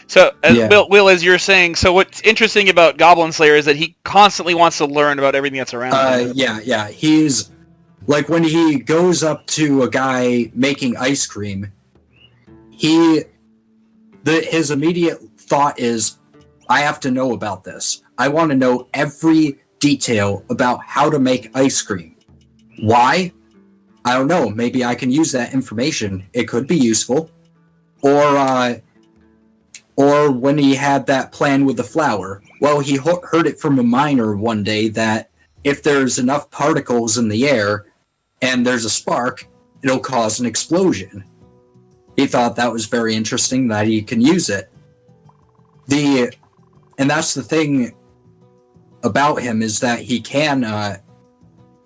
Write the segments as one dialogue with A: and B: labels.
A: So, Will, as you're saying, so what's interesting about Goblin Slayer is that he constantly wants to learn about everything that's around him.
B: Yeah. He's like when he goes up to a guy making ice cream, his immediate thought is, I have to know about this. I want to know every detail about how to make ice cream. Why? I don't know. Maybe I can use that information. It could be useful. Or when he had that plan with the flour. Well, he heard it from a miner one day that if there's enough particles in the air and there's a spark, it'll cause an explosion. He thought that was very interesting, that he can use it. And that's the thing about him, is that he can,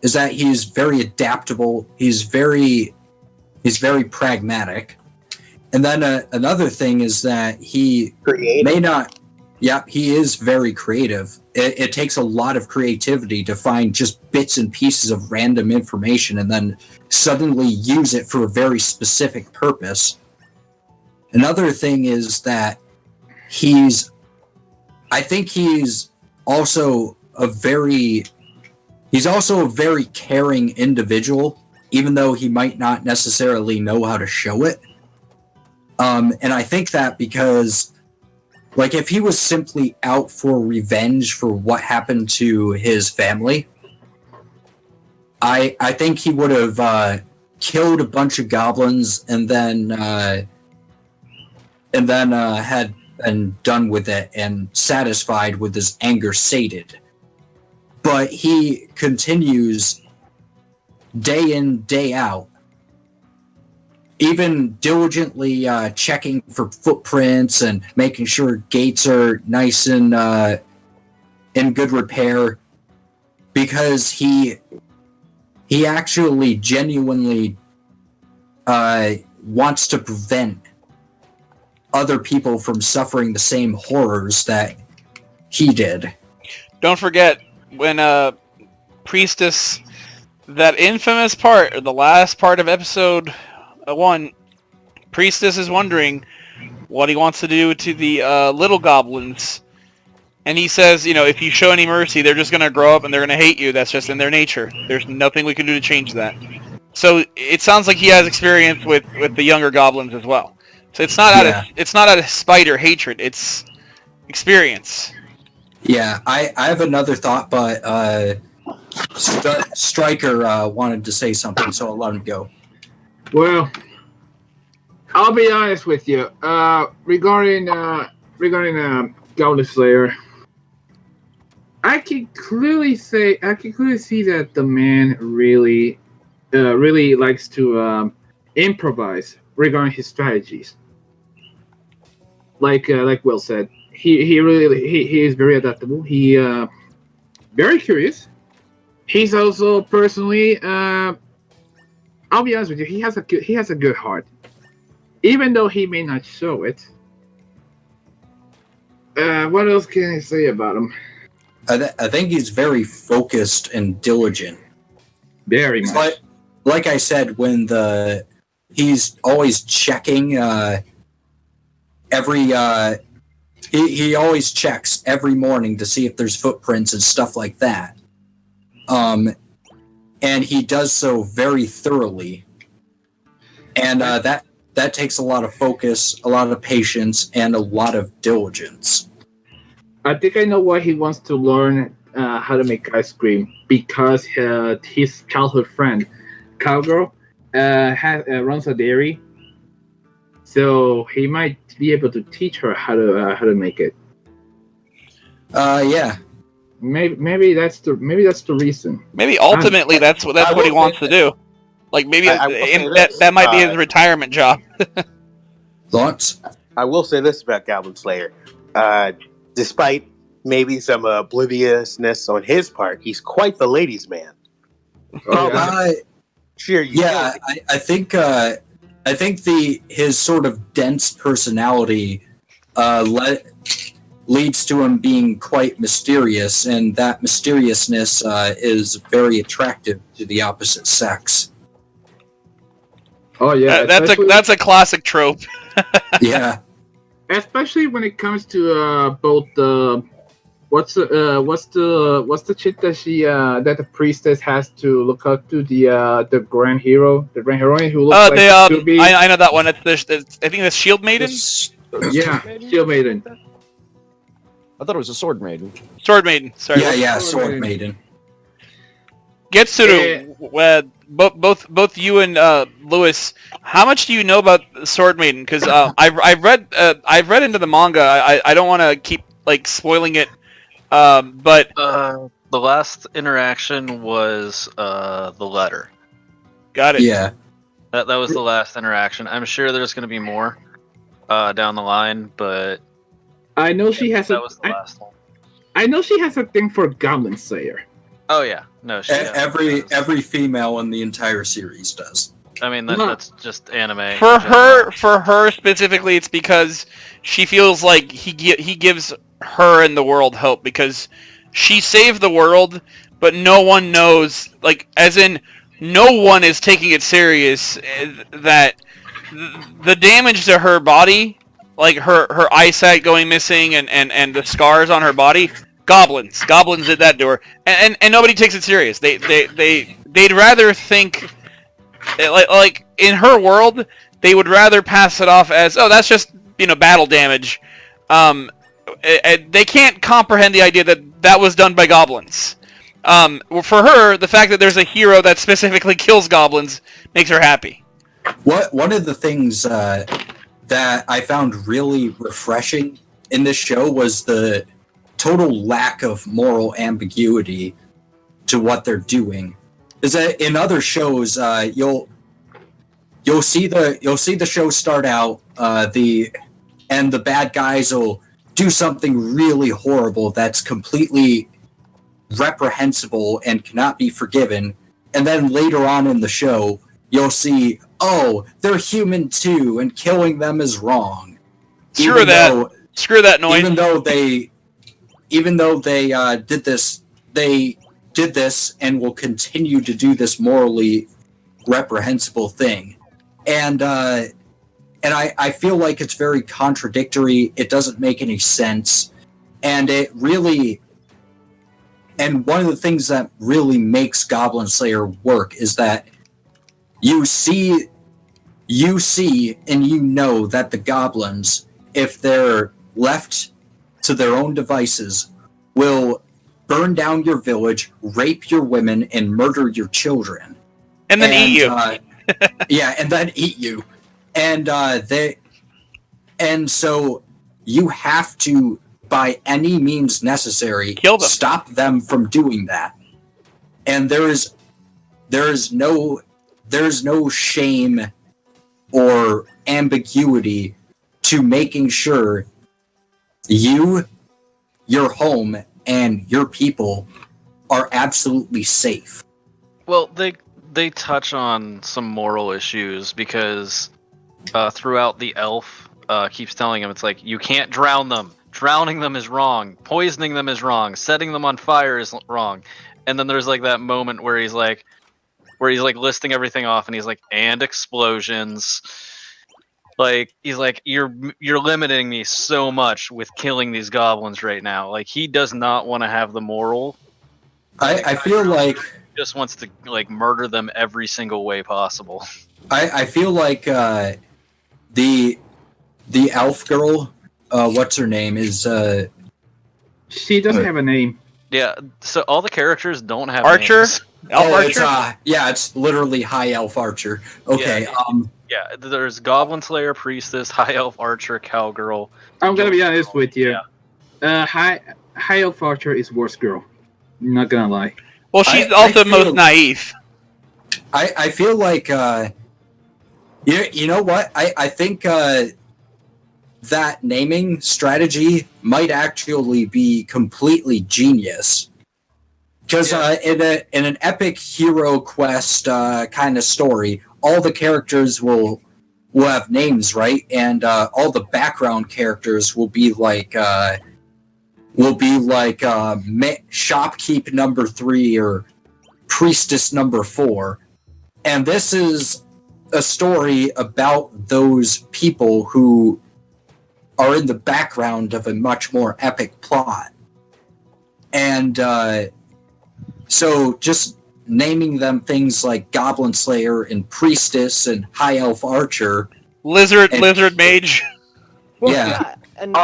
B: is that he's very adaptable. He's very pragmatic. And then another thing is that he may not. Yeah, he is very creative. It takes a lot of creativity to find just bits and pieces of random information and then suddenly use it for a very specific purpose. Another thing is that I think he's also a very caring individual, even though he might not necessarily know how to show it. And I think that because, like, if he was simply out for revenge for what happened to his family, I think he would have killed a bunch of goblins and then had been done with it and satisfied with his anger sated. But he continues day in, day out, even diligently checking for footprints and making sure gates are nice and in good repair, because he actually genuinely wants to prevent other people from suffering the same horrors that he did.
A: Don't forget when Priestess, that infamous part, or the last part of episode 1, Priestess is wondering what he wants to do to the little goblins, and he says, if you show any mercy, they're just going to grow up and they're going to hate you. That's just in their nature. There's nothing we can do to change that. So it sounds like he has experience with the younger goblins as well. So it's not out of spite or hatred. It's experience.
B: Yeah, I have another thought, but Stryker wanted to say something, so I'll let him go.
C: Well, I'll be honest with you. Regarding Goblin Slayer, I can clearly see that the man really likes to improvise regarding his strategies. Like Will said, he is very adaptable. He very curious. He's also personally, I'll be honest with you, he has a good heart, even though he may not show it. What else can I say about him?
B: I think he's very focused and diligent.
C: Very much.
B: Like I said, he's always checking he always checks every morning to see if there's footprints and stuff like that. And he does so very thoroughly. And that takes a lot of focus, a lot of patience, and a lot of diligence.
C: I think I know why he wants to learn how to make ice cream, because his childhood friend, Cowgirl, runs a dairy. So he might be able to teach her how to make it.
B: Yeah.
C: Maybe that's the reason.
A: Maybe ultimately that's what he wants to do. Like maybe that might be his retirement job.
B: Thoughts?
D: I will say this about Goblin Slayer. Despite maybe some obliviousness on his part, he's quite the ladies' man. Sure.
B: Yeah, I think his sort of dense personality leads to him being quite mysterious, and that mysteriousness is very attractive to the opposite sex.
C: Oh yeah,
A: that's a classic trope.
B: Yeah.
C: especially when it comes to both the what's the chick that that the priestess has to look up to, the grand hero, the grand heroine who looks like Scooby.
A: I know that one. I think that's Shield Maiden.
C: Yeah, Shield Maiden.
E: I thought it was a Sword Maiden.
A: Sword Maiden. Sorry.
B: Yeah, Sword Maiden.
A: Getsuru, both you and Lewis, how much do you know about Sword Maiden? Because I've read into the manga. I don't want to keep like spoiling it, but
F: The last interaction was the letter.
A: got it.
B: Yeah.
F: That was the last interaction. I'm sure there's going to be more down the line, but
C: I know she has
F: that was the last one.
C: I know she has a thing for Goblin Slayer.
F: Oh yeah, no.
B: Every female in the entire series does.
F: I mean, that's just anime.
A: For her specifically, it's because she feels like he gives her and the world hope because she saved the world, but no one knows, like, as in, no one is taking it serious that the damage to her body, like her eyesight going missing and the scars on her body, goblins did that to her, and nobody takes it serious. They'd rather think, like in her world, they would rather pass it off as, oh, that's just, battle damage. They can't comprehend the idea that was done by goblins. For her, the fact that there's a hero that specifically kills goblins makes her happy.
B: One of the things that I found really refreshing in this show was the total lack of moral ambiguity to what they're doing. Is that in other shows, you'll see the show start out, the bad guys will do something really horrible that's completely reprehensible and cannot be forgiven, and then later on in the show, you'll see, oh, they're human too, and killing them is wrong.
A: Screw that noise.
B: Even though they did this and will continue to do this morally reprehensible thing, and I feel like it's very contradictory. It doesn't make any sense, and one of the things that really makes Goblin Slayer work is that you see and you know that the goblins, if they're left to their own devices, will burn down your village, rape your women, and murder your children.
A: And then eat you.
B: And then eat you. And so you have to, by any means necessary,
A: kill them.
B: Stop them from doing that. And there is no shame or ambiguity to making sure you, your home, and your people are absolutely safe.
F: Well, they touch on some moral issues because throughout the elf keeps telling him, it's like, you can't drown them. Drowning them is wrong. Poisoning them is wrong. Setting them on fire is wrong. And then there's like that moment where he's like listing everything off, and he's like, and explosions. Like, he's like, you're limiting me so much with killing these goblins right now. Like, he does not want to have the moral.
B: I feel like
F: he just wants to like murder them every single way possible.
B: I feel like the elf girl, what's her name, is
C: she doesn't have a name.
F: Yeah, so all the characters don't have
A: Archer?
F: names.
A: Elf Archer?
B: It's literally High Elf Archer. Okay,
F: yeah, there's Goblin Slayer, Priestess, High Elf Archer, Cowgirl.
C: I'm gonna be honest with you. Yeah. High Elf Archer is worst girl. I'm not gonna lie.
A: Well, she's also most naive.
B: I feel like you know what? I think that naming strategy might actually be completely genius. Because in an epic hero quest kind of story, all the characters will have names, right? And all the background characters will be like shopkeep number 3 or priestess number 4. And this is a story about those people who are in the background of a much more epic plot. And so just naming them things like Goblin Slayer and Priestess and High Elf Archer.
A: Lizard Mage.
E: Well,
B: Yeah.
E: And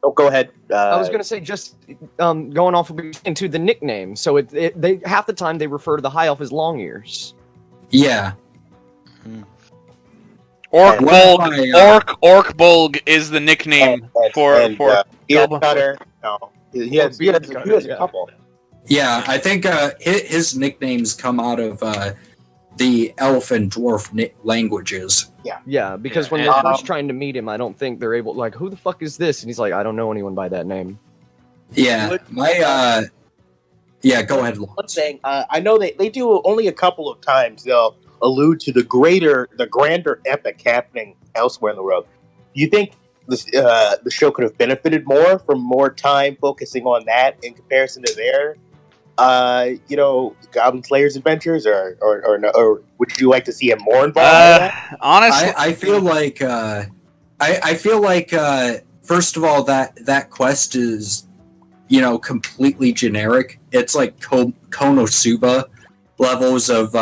D: Oh, go ahead.
E: I was gonna say just going off into the nickname. So they half the time they refer to the high elf as Long Ears.
B: Yeah.
A: Orc
B: Well,
A: Bulg. Orc Bulg is the nickname for
D: Ear
A: Goblin.
D: Cutter. No, he has a couple.
B: Yeah, I think his nicknames come out of the elf and dwarf languages.
E: Yeah, because when they're first trying to meet him, I don't think they're able. Like, who the fuck is this? And he's like, I don't know anyone by that name.
B: Yeah, yeah, go ahead.
D: One thing, I know they do only a couple of times. They'll allude to the grander epic happening elsewhere in the world. Do you think the show could have benefited more from more time focusing on that in comparison to their, Goblin Slayer's adventures, or would you like to see him more involved in that?
A: Honestly,
B: I feel like I feel like first of all that quest is completely generic. It's like Konosuba levels of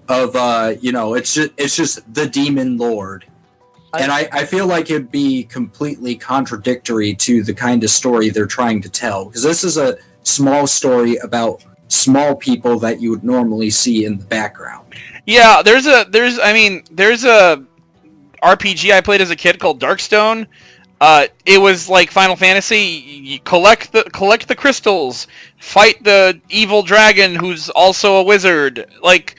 B: it's just the Demon Lord. And I feel like it'd be completely contradictory to the kind of story they're trying to tell, because this is a small story about small people that you would normally see in the background.
A: yeah. There's a RPG I played as a kid called Darkstone. It was like Final Fantasy. You collect the crystals, fight the evil dragon who's also a wizard. Like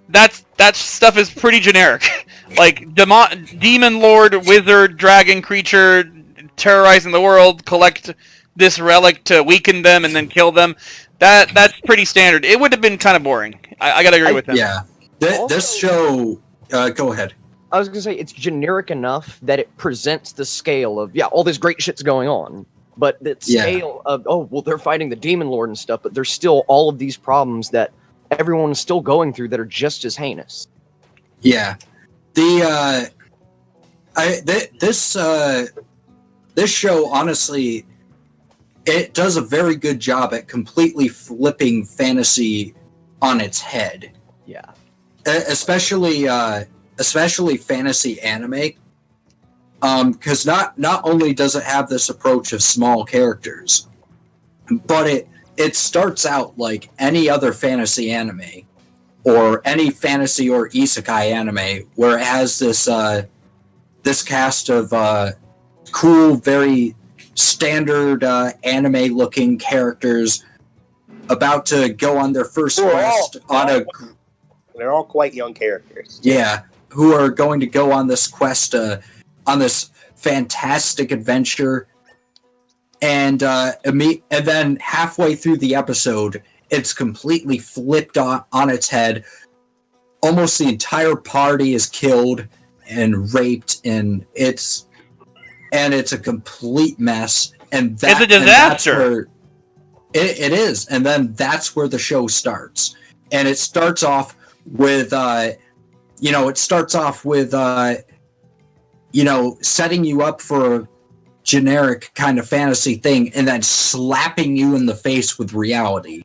A: that stuff is pretty generic. Like demon lord, wizard, dragon creature, terrorizing the world. Collect this relic to weaken them and then kill them. That's pretty standard. It would have been kind of boring. I gotta agree with him.
B: Yeah, this show. Go ahead.
E: I was gonna say it's generic enough that it presents the scale of all this great shit's going on, but the scale of they're fighting the Demon Lord and stuff, but there's still all of these problems that everyone's still going through that are just as heinous.
B: Yeah, this show honestly, it does a very good job at completely flipping fantasy on its head.
E: Yeah,
B: especially fantasy anime, because not only does it have this approach of small characters, but it starts out like any other fantasy anime, or any fantasy or isekai anime, where it has this cast of cool, very standard anime-looking characters about to go on their first quest
D: They're all quite young characters.
B: Yeah, who are going to go on this quest, on this fantastic adventure, and then halfway through the episode, it's completely flipped on its head. Almost the entire party is killed and raped, and it's a complete mess. And
A: It's a disaster.
B: It is, and then that's where the show starts, and it starts off with setting you up for a generic kind of fantasy thing, and then slapping you in the face with reality.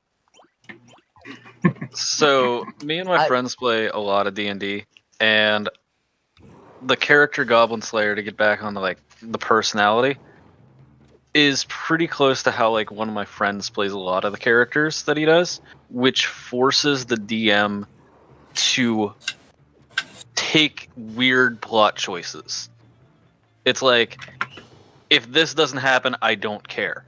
F: So me and my friends play a lot of D&D, and the character Goblin Slayer, to get back on the personality, is pretty close to how one of my friends plays a lot of the characters that he does, which forces the DM to take weird plot choices. It's like, if this doesn't happen, I don't care.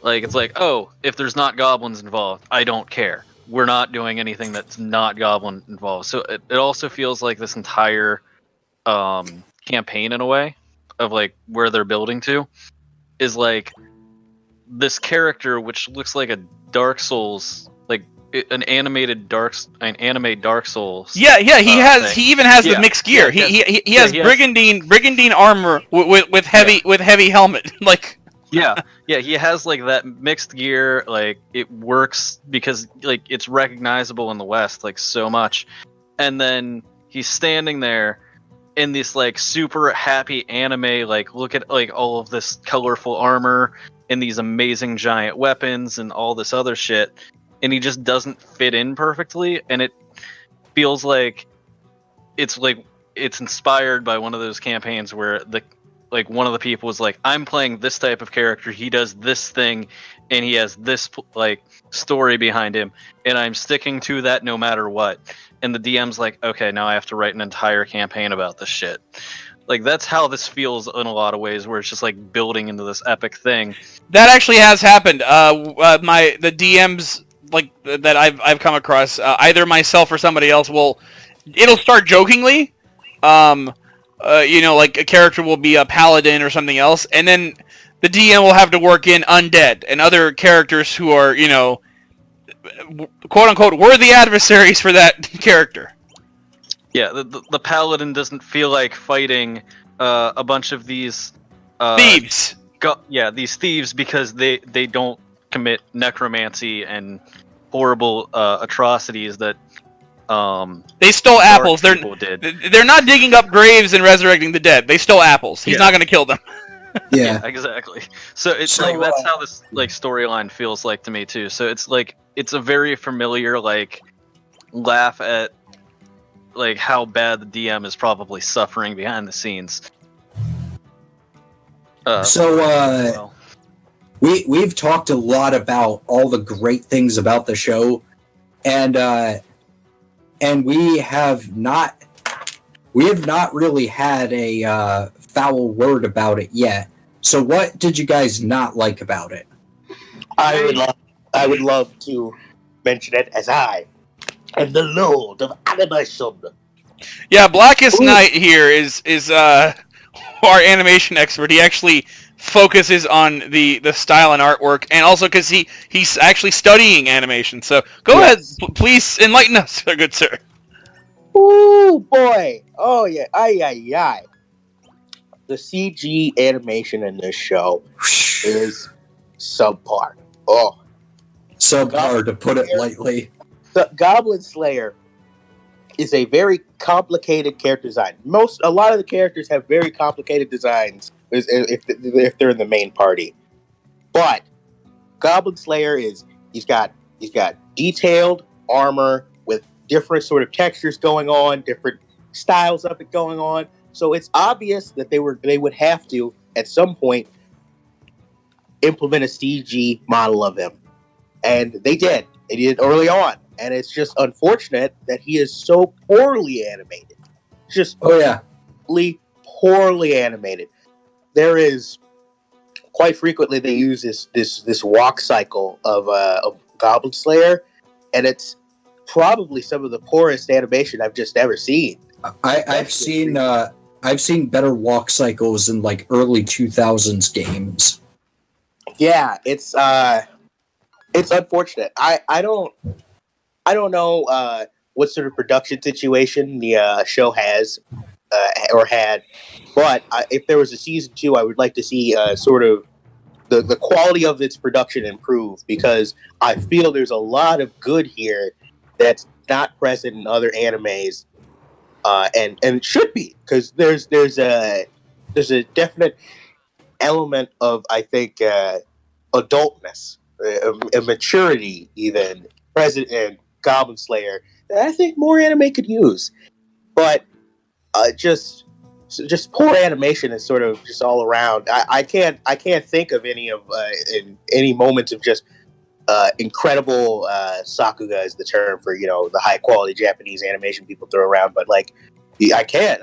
F: It's like, oh, if there's not goblins involved, I don't care. We're not doing anything that's not goblin involved. So it also feels like this entire campaign, in a way, of where they're building to, is this character, which looks like a Dark Souls, an anime Dark Souls.
A: Yeah. He even has the mixed gear. He has brigandine armor with heavy helmet.
F: Yeah, he has that mixed gear. It works because it's recognizable in the West so much. And then he's standing there, in this like super happy anime, like look at like all of this colorful armor and these amazing giant weapons and all this other shit, and he just doesn't fit in perfectly, and it feels like it's inspired by one of those campaigns where one of the people was like, I'm playing this type of character, he does this thing, and he has this like story behind him, and I'm sticking to that no matter what. And the DM's like, okay, now I have to write an entire campaign about this shit. Like, that's how this feels in a lot of ways, where it's just like building into this epic thing.
A: That actually has happened. The DMs like that I've come across, either myself or somebody else it'll start jokingly. Like a character will be a paladin or something else, and then the DM will have to work in undead and other characters who are, quote unquote, worthy adversaries for that character.
F: Yeah, the paladin doesn't feel like fighting a bunch of these
A: thieves.
F: These thieves, because they don't commit necromancy and horrible atrocities that
A: they stole apples. They're not digging up graves and resurrecting the dead. They stole apples. He's not going to kill them.
B: Yeah,
F: exactly. So it's like that's how this like storyline feels like to me too. So it's like it's a very familiar like laugh at like how bad the DM is probably suffering behind the scenes.
B: We've talked a lot about all the great things about the show, and we have not really had a foul word about it yet. So what did you guys not like about it?
D: I would love to mention it as I am the Lord of Animation.
A: Yeah, Blackest Night here is our animation expert. He actually focuses on the style and artwork, and also because he's actually studying animation. So go ahead, please enlighten us, good sir.
D: Ooh, boy. Oh, yeah. Ay. The CG animation in this show is subpar. Oh.
B: Subpar, to put it lightly.
D: The Goblin Slayer is a very complicated character design. A lot of the characters have very complicated designs if they're in the main party. But Goblin Slayer he's got detailed armor with different sort of textures going on, different styles of it going on. So it's obvious that they would have to at some point implement a CG model of him, and they did. They did early on, and it's just unfortunate that he is so poorly animated. Just poorly animated. There is quite frequently they use this walk cycle of Goblin Slayer, and it's probably some of the poorest animation I've just ever seen.
B: I've seen better walk cycles in like early 2000s games.
D: Yeah, it's unfortunate. I don't know what sort of production situation the show has or had, but if there was a season 2, I would like to see sort of the quality of its production improve, because I feel there's a lot of good here that's not present in other animes, and it should be, because there's a definite element of, I think, adultness, a maturity even present in Goblin Slayer that I think more anime could use. But just poor animation is sort of just all around. I can't think of any moments of just incredible sakuga is the term for the high quality Japanese animation people throw around, but like I can't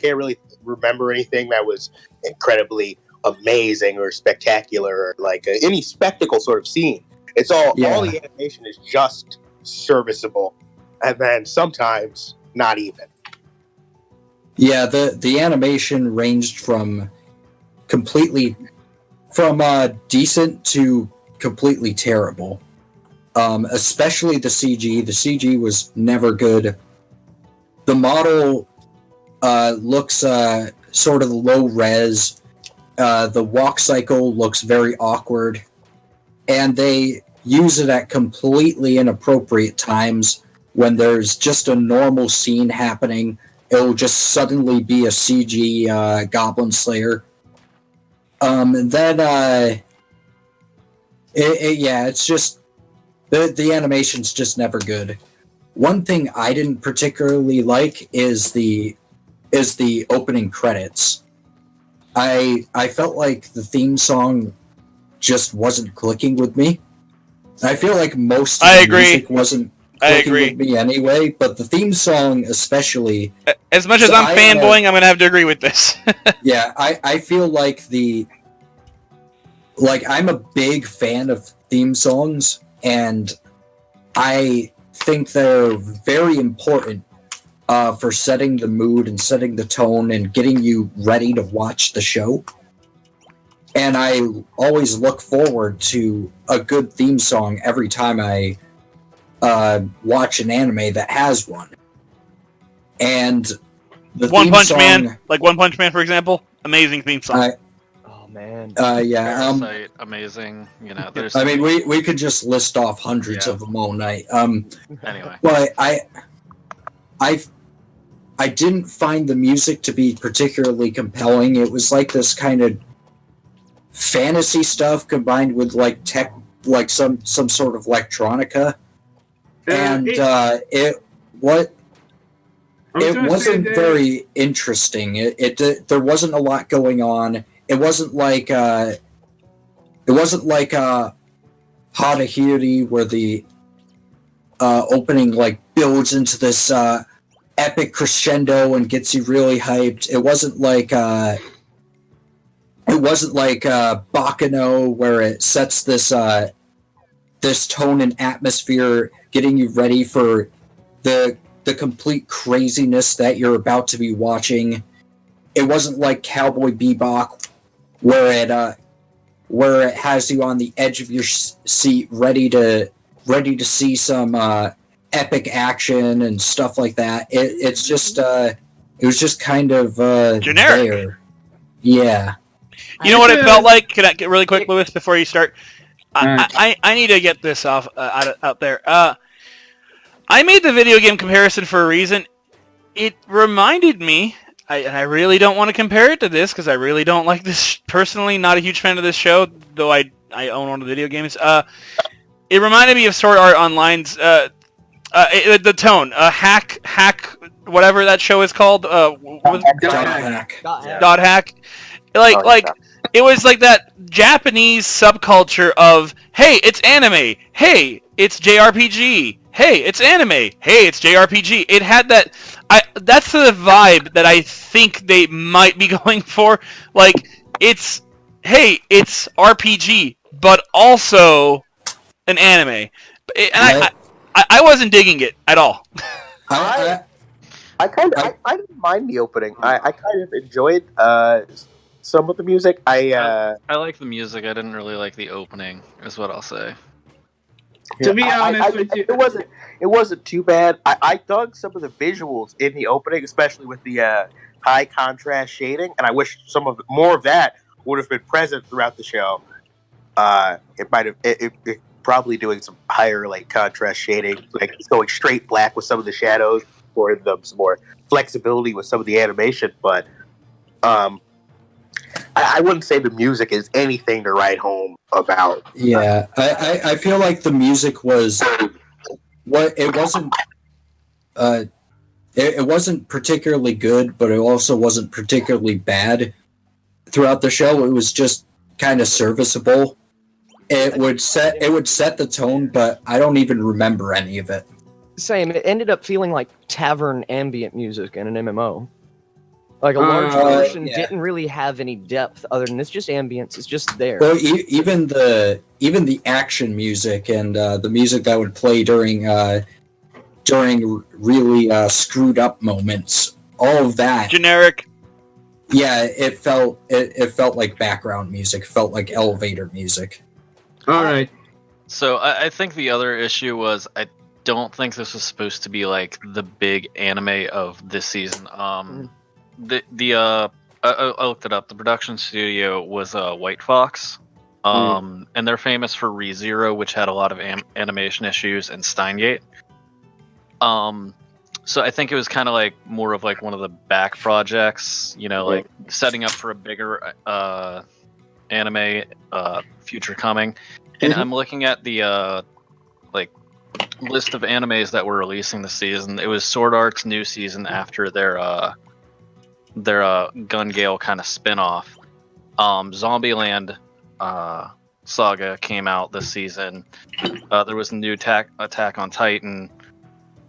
D: really remember anything that was incredibly amazing or spectacular or like any spectacle sort of scene. It's all the animation is just serviceable, and then sometimes not even.
B: Yeah, the animation ranged from decent to completely terrible. Especially the CG. The CG was never good. The model looks sort of low res. The walk cycle looks very awkward, and they use it at completely inappropriate times when there's just a normal scene happening it'll just suddenly be a CG Goblin Slayer. And then it's just the animation's just never good. One thing I didn't particularly like is the opening credits. I felt like the theme song just wasn't clicking with me. I feel like most of the music wasn't clicking with me anyway, but the theme song especially.
A: As much as I'm fanboying, I'm going to have to agree with this.
B: Yeah, I feel like I'm a big fan of theme songs, and I think they're very important for setting the mood and setting the tone and getting you ready to watch the show. And I always look forward to a good theme song every time I watch an anime that has one. And the
A: One
B: theme
A: Punch
B: song,
A: Man, like One Punch Man, for example, amazing theme song.
E: Oh man.
F: Parasite, amazing. You know, there's.
B: I mean, we could just list off hundreds of them all night.
F: Anyway,
B: but I didn't find the music to be particularly compelling. It was like this kind of fantasy stuff combined with like tech, like some sort of electronica, and it wasn't very interesting. There wasn't a lot going on. It wasn't like Hadahiri, where the opening like builds into this epic crescendo and gets you really hyped. It wasn't like Bakano, where it sets this tone and atmosphere, getting you ready for the complete craziness that you're about to be watching. It wasn't like Cowboy Bebop, where it has you on the edge of your seat, ready to see some epic action and stuff like that. It was just kind of
A: generic.
B: there. Yeah.
A: You know what it felt like? Can I get really quick, Lewis, before you start? I need to get this out there. I made the video game comparison for a reason. It reminded me, and I really don't want to compare it to this because I really don't like this personally. Not a huge fan of this show, though I own one of the video games. It reminded me of Sword Art Online's the tone, hack, whatever that show is called.
B: Dot hack.
A: Dot hack. Like it was like that Japanese subculture of, hey, it's anime, hey, it's JRPG, hey, it's anime, hey, it's JRPG. It had that. That's the vibe that I think they might be going for. Like, it's, hey, it's RPG, but also an anime. And I wasn't digging it at all.
D: I didn't mind the opening. I kind of enjoyed some of the music.
F: I like the music. I didn't really like the opening, is what I'll say.
C: To be honest with you,
D: it wasn't too bad. I dug some of the visuals in the opening, especially with the high contrast shading, and I wish more of that would have been present throughout the show. It probably doing some higher like contrast shading, like going straight black with some of the shadows, or some more flexibility with some of the animation. But I wouldn't say the music is anything to write home about.
B: Yeah, I feel like the music was it wasn't it wasn't particularly good, but it also wasn't particularly bad throughout the show. It was just kind of serviceable. It would set the tone, but I don't even remember any of it.
E: Same. It ended up feeling like tavern ambient music in an MMO. Like a large portion didn't really have any depth other than it's just ambience. It's just there.
B: Well, even the action music and the music that would play during really screwed up moments, all of that
A: Generic.
B: Yeah, it felt like background music. It felt like elevator music.
C: All right.
F: So I think the other issue was I don't think this was supposed to be like the big anime of this season. I looked it up. The production studio was White Fox, and they're famous for ReZero, which had a lot of animation issues, and Steingate. So I think it was kind of like more of like one of the back projects, like setting up for a bigger anime future coming. And I'm looking at the like list of animes that were releasing this season. It was Sword Art's new season after their Gun Gale kind of spin-off. Zombieland saga came out this season. There was a new Attack on Titan.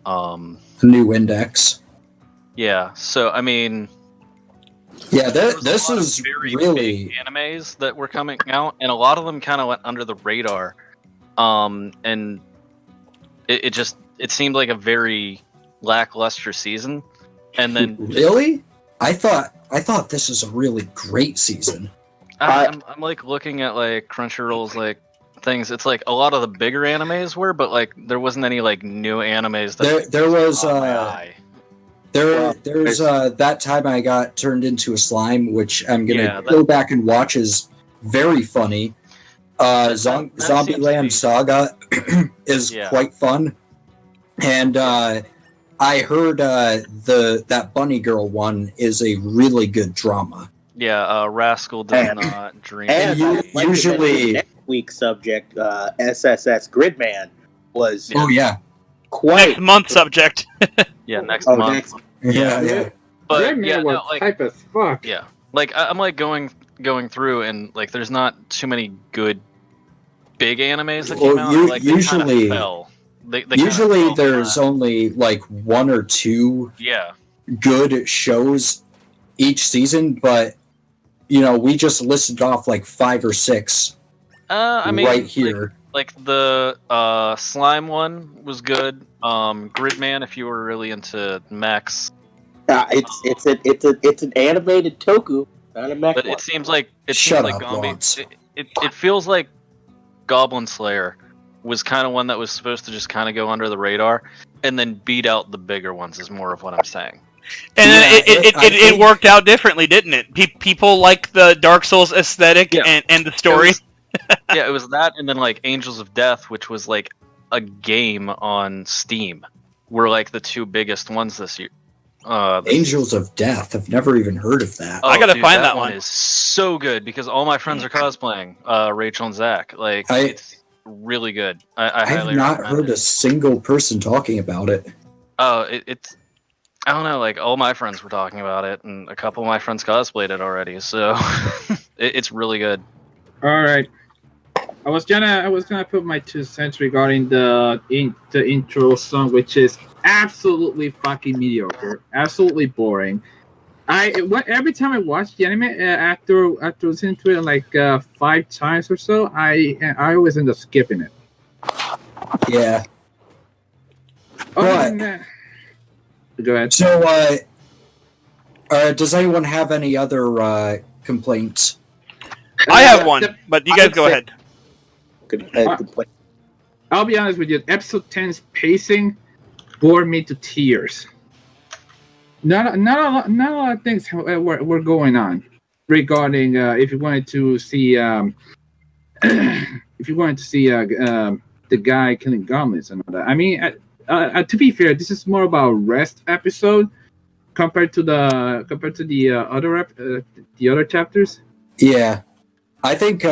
B: The new Index.
F: Yeah, so I mean,
B: yeah,
F: there was
B: this
F: a lot of
B: is
F: very
B: really
F: big animes that were coming out, and a lot of them kind of went under the radar. And it seemed like a very lackluster season. And then
B: really, I thought this is a really great season.
F: I'm like looking at like Crunchyroll's like things. It's like a lot of the bigger animes were, but like there wasn't any like new animes that
B: There was
F: caught my eye.
B: there's that time I got turned into a slime, which I'm gonna go back and watch, is very funny. Zombieland Saga is quite fun, and I heard that Bunny Girl one is a really good drama.
F: Yeah, Rascal does not dream.
D: And
B: usually
D: next week's subject, SSS Gridman, was
A: quite next month subject.
F: Yeah, next month.
B: Yeah.
F: But
C: Gridman was hype as fuck.
F: Yeah, like I'm like going through, and like there's not too many good big animes that came out. Like
B: usually,
F: usually
B: there's only like one or two good shows each season, but we just listed off like 5 or 6
F: I mean,
B: right here.
F: Like the slime one was good. Gridman, if you were really into mechs.
D: It's an animated toku, not a mech.
F: But it seems like it feels like Goblin Slayer was kind of one that was supposed to just kind of go under the radar and then beat out the bigger ones, is more of what I'm saying.
A: And then it worked out differently, didn't it? People like the Dark Souls aesthetic and the story.
F: It was that, and then like Angels of Death, which was like a game on Steam, were like the two biggest ones this year.
B: Angels of Death. I've never even heard of that.
A: I gotta find that one.
F: Is so good because all my friends are cosplaying Rachel and Zach. Like it's really good. I
B: have not heard a single person talking about it.
F: Oh, it's I don't know. Like all my friends were talking about it, and a couple of my friends cosplayed it already. So it's really good.
C: All right. I was gonna put my 2 cents regarding the intro song, which is absolutely fucking mediocre, absolutely boring. Every time I watch the anime, after listening to it like 5 times or so, I always end up skipping it.
B: Yeah.
C: Go ahead.
B: So, does anyone have any other complaints?
A: I have one, but you guys go ahead.
C: I'll be honest with you. Episode 10's pacing bored me to tears. Not a lot of things were going on regarding if you wanted to see the guy killing goblins and all that. I mean, to be fair, this is more about a rest episode compared to the other chapters.
B: Yeah, I think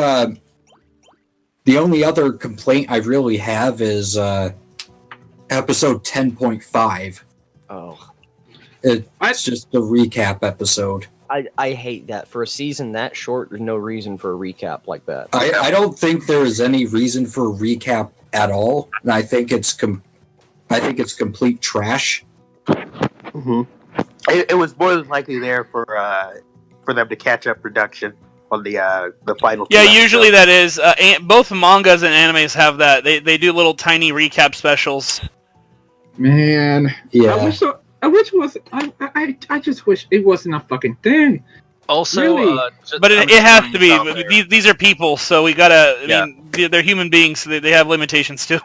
B: the only other complaint I really have is episode 10.5.
E: Oh.
B: It's just a recap episode.
E: I hate that. For a season that short, there's no reason for a recap like that.
B: I don't think there is any reason for a recap at all, and I think it's complete trash.
D: Mm-hmm. It was more than likely there for them to catch up production on the final.
A: Yeah, usually that is. Both mangas and animes have that. They do little tiny recap specials.
C: Man,
B: yeah.
C: I just wish it wasn't a fucking thing.
F: Also,
C: really?
A: But it has to be. These are people, so we gotta. I mean, they're human beings, so they have limitations too.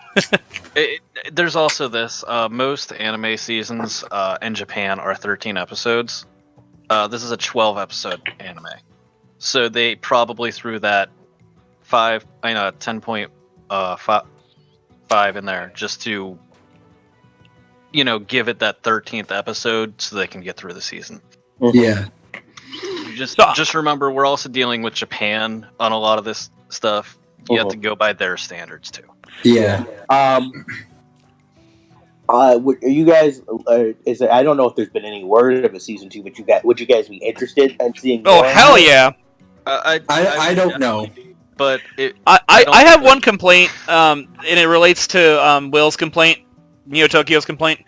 F: There's also this. Most anime seasons in Japan are 13 episodes. This is a 12-episode anime, so they probably threw that 10.5 in there just to give it that 13th episode so they can get through the season.
B: Yeah.
F: Just remember, we're also dealing with Japan on a lot of this stuff. You have to go by their standards too.
B: Yeah.
D: Are you guys? I don't know if there's been any word of a season 2, but would you guys be interested in seeing?
A: Oh,
D: more
A: hell
D: of it?
A: yeah!
B: I don't know.
F: But
A: I have one complaint, and it relates to Will's complaint, Neo Tokyo's complaint.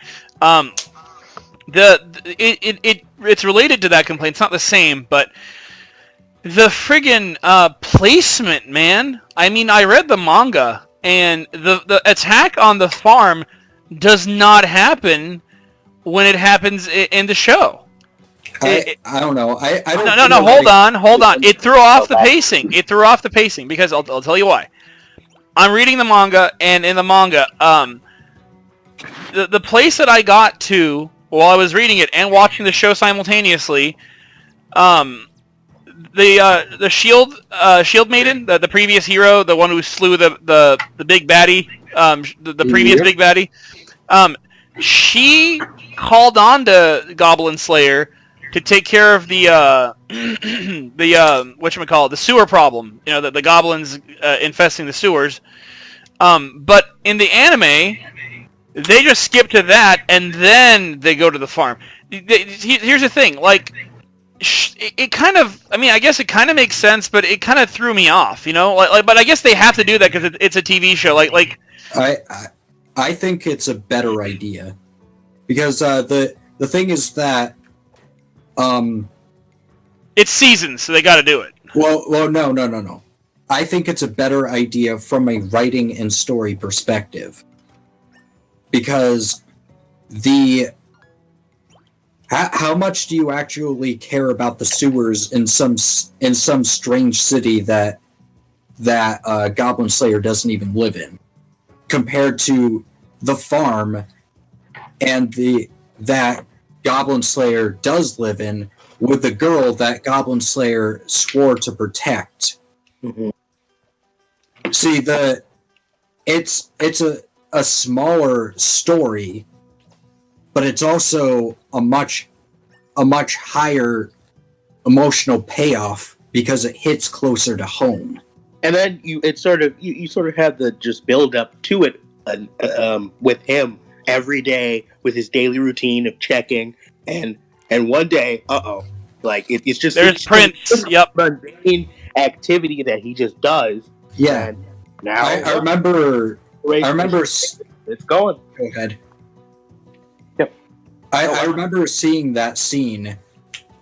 A: It's related to that complaint. It's not the same, but the friggin' placement, man. I mean, I read the manga, and the attack on the farm does not happen when it happens in the show.
B: I don't know. I don't.
A: No. Hold on. It threw off the pacing. Because I'll tell you why. I'm reading the manga, and in the manga, the place that I got to while I was reading it and watching the show simultaneously, the shield maiden, the previous hero, the one who slew the big baddie, the previous big baddie, she called on to Goblin Slayer to take care of the whatchamacallit, the sewer problem. The goblins infesting the sewers. But in the anime, they just skip to that and then they go to the farm. Here's the thing, like, it kind of, I guess it kind of makes sense, but it kind of threw me off, but I guess they have to do that because it's a TV show.
B: I think it's a better idea because the thing is that
A: it's seasons, so they got to do it.
B: Well, no. I think it's a better idea from a writing and story perspective because how much do you actually care about the sewers in some strange city that Goblin Slayer doesn't even live in, compared to the farm and that Goblin Slayer does live in with the girl that Goblin Slayer swore to protect.
D: Mm-hmm.
B: See, it's a smaller story, but it's also a much higher emotional payoff because it hits closer to home.
D: And then you sort of have the just build up to it with him every day with his daily routine of checking and one day, it's just
A: there's Prince. Yep,
D: mundane activity that he just does.
B: Yeah.
D: And now
B: I remember.
D: It's going.
B: Go ahead.
D: Yep.
B: I remember seeing that scene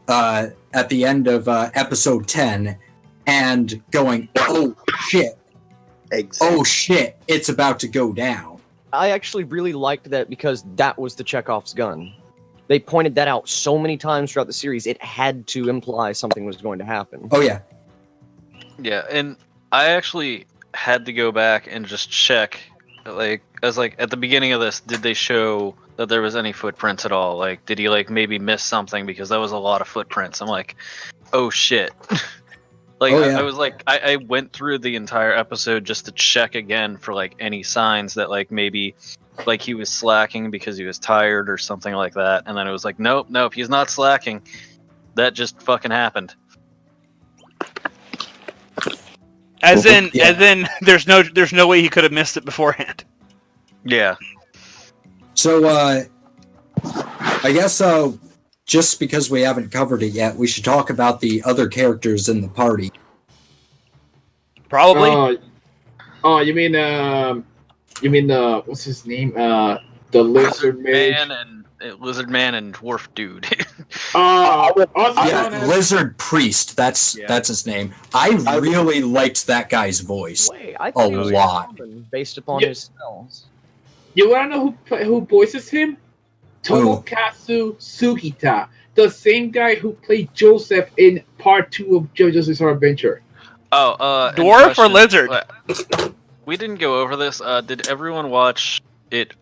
B: at the end of episode 10 and going, "Oh shit!
D: Exactly.
B: Oh shit! It's about to go down."
E: I actually really liked that because that was the Chekhov's gun. They pointed that out so many times throughout the series, it had to imply something was going to happen.
B: Oh yeah.
F: Yeah, and I actually had to go back and just check, at the beginning of this, did they show that there was any footprints at all? Like, did he maybe miss something because that was a lot of footprints? I'm like, oh shit. I was I went through the entire episode just to check again for any signs that maybe he was slacking because he was tired or something like that, and then it was nope, he's not slacking. That just fucking happened.
A: As in, there's no way he could have missed it beforehand.
F: Yeah.
B: So, I guess just because we haven't covered it yet, we should talk about the other characters in the party.
A: Probably.
C: You mean what's his name? The lizard man
F: Lizard Man and Dwarf Dude.
B: Lizard Priest. That's his name. I really liked that guy's voice
E: I
B: a
E: thought he was
B: lot.
E: based upon his spells.
C: You wanna know who voices him? Tomokazu Sugita, the same guy who played Joseph in Part 2 of JoJo's Bizarre Adventure.
A: Dwarf or lizard?
F: We didn't go over this. Did everyone watch it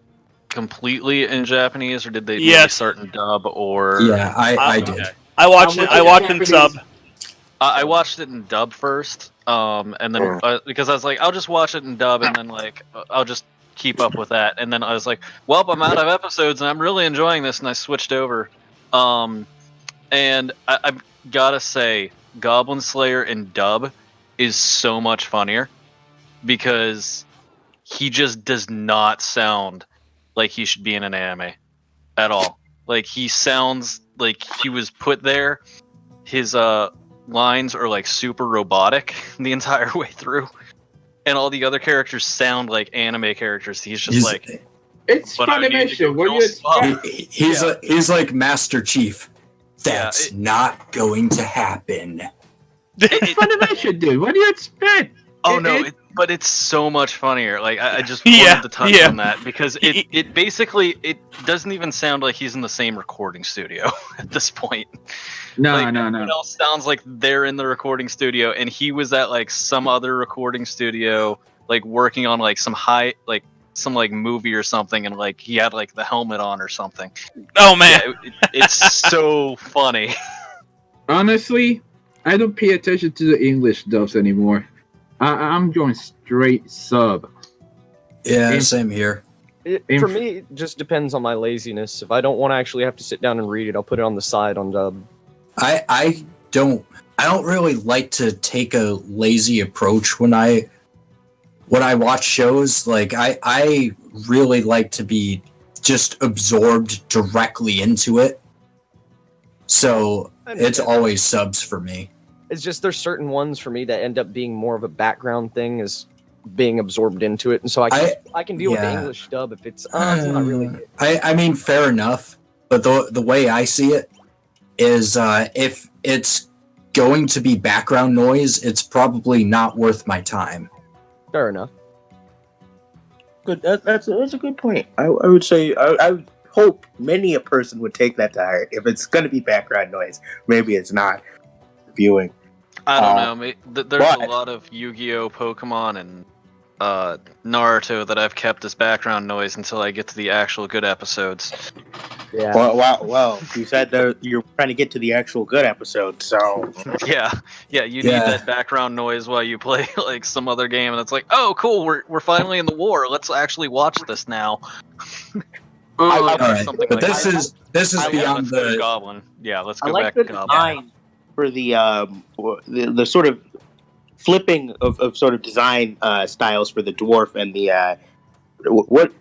F: completely in Japanese, or did they start in dub? Or
B: yeah, I did.
A: I watched it. I watched it in sub.
F: I watched it in dub first, and then because I was like, I'll just watch it in dub, and then I'll just keep up with that. And then I was like, well, I'm out of episodes and I'm really enjoying this, and I switched over. And I've gotta say, Goblin Slayer in dub is so much funnier because he just does not sound like he should be in an anime at all. Like, he sounds like he was put there. His lines are like super robotic the entire way through, and all the other characters sound like anime characters. He's like,
C: it's Funimation. What do you expect?
B: He's like Master Chief. That's not going to happen.
C: It's Funimation, dude. What do you expect?
F: Oh no, but it's so much funnier. Like, I just wanted to touch on that because it basically it doesn't even sound like he's in the same recording studio at this point.
C: No.
F: Everyone else sounds like they're in the recording studio, and he was at like some other recording studio, like working on like some movie or something, and like he had like the helmet on or something.
A: Oh man,
F: it's so funny.
C: Honestly, I don't pay attention to the English dubs anymore. I'm going straight sub.
B: Yeah, same here.
E: For me, it just depends on my laziness. If I don't want to actually have to sit down and read it, I'll put it on the side on dub.
B: I don't really like to take a lazy approach when I watch shows. Like, I really like to be just absorbed directly into it. So it's always subs for me.
E: It's just there's certain ones for me that end up being more of a background thing, as being absorbed into it, and so I can deal with the English dub if it's not really.
B: I mean, fair enough, but the way I see it is, if it's going to be background noise, it's probably not worth my time.
E: Fair enough.
D: Good. That's a good point. I would say I would hope many a person would take that to heart. If it's going to be background noise, maybe it's not viewing.
F: I don't know. There's a lot of Yu-Gi-Oh, Pokemon, and Naruto that I've kept as background noise until I get to the actual good episodes.
E: Yeah.
D: Well, you said that you're trying to get to the actual good episode, so
F: yeah, you need that background noise while you play like some other game, and it's like, oh, cool, we're finally in the war. Let's actually watch this now.
B: All right,
F: something
B: but
F: like
B: this is beyond the
F: Goblin. Yeah, let's go
D: I like
F: back
D: the
F: to Goblin.
D: design for the sort of flipping of sort of design styles for the dwarf and the what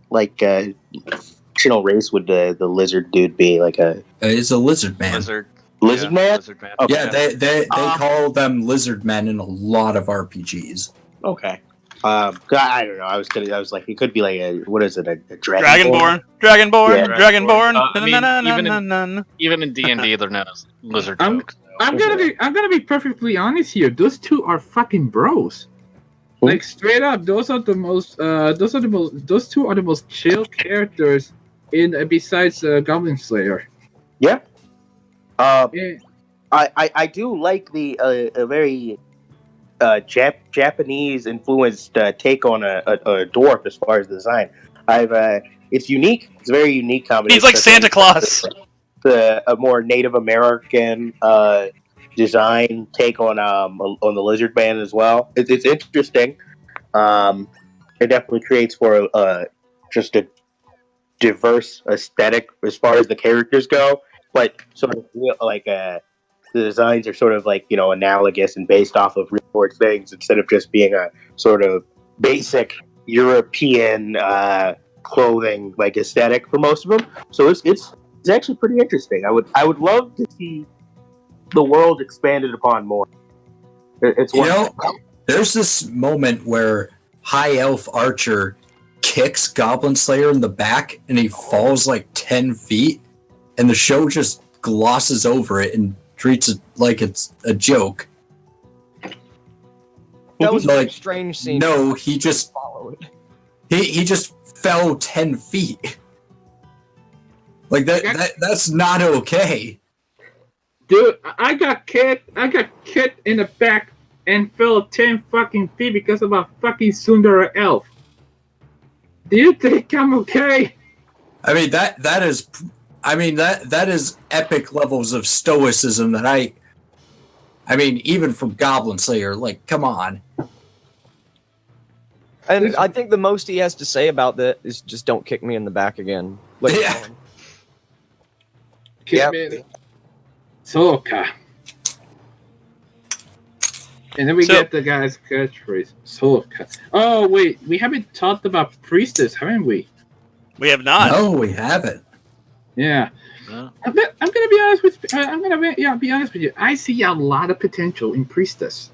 D: like fictional race would the lizard dude be? Like
B: it's a lizard man.
D: Lizard
F: Yeah,
D: man.
F: Lizard man.
D: Okay.
B: Yeah, they call them lizard men in a lot of RPGs.
D: Okay. I don't know. I was like, it could be like a
A: Dragonborn.
F: Even in D&D, they're known as lizard folk.
C: I'm gonna be perfectly honest here. Those two are fucking bros. Like, straight up, those two are the most chill characters in besides Goblin Slayer.
D: Yeah.
C: Yeah.
D: I do like the a very Japanese influenced take on a dwarf as far as design. It's unique. It's a very unique combination.
A: He's like Santa Claus.
D: A more Native American design take on the lizard man as well. It's interesting. It definitely creates for just a diverse aesthetic as far as the characters go, but sort of like the designs are sort of like, analogous and based off of real world things instead of just being a sort of basic European clothing like aesthetic for most of them. So it's actually pretty interesting. I would love to see the world expanded upon more. It's
B: there's this moment where High Elf Archer kicks Goblin Slayer in the back and he falls like 10 feet, and the show just glosses over it and treats it like it's a joke.
E: That was a strange scene.
B: No, he just he just fell 10 feet. Like that's not okay.
C: Dude, I got kicked in the back and fell 10 fucking feet because of a fucking Sundara elf. Do you think I'm okay?
B: I mean that is epic levels of stoicism that I mean, even from Goblin Slayer, like, come on.
E: And I think the most he has to say about that is just don't kick me in the back again. Later
B: Yeah.
E: on.
C: Kick Soka. And then we
A: So-
C: get the guy's catchphrase, Soka. Oh, wait, we haven't talked about Priestess, haven't we?
A: We have not.
B: No, we haven't.
C: Yeah.
F: Yeah.
C: I'm gonna be honest with be honest with you. I see a lot of potential in Priestess.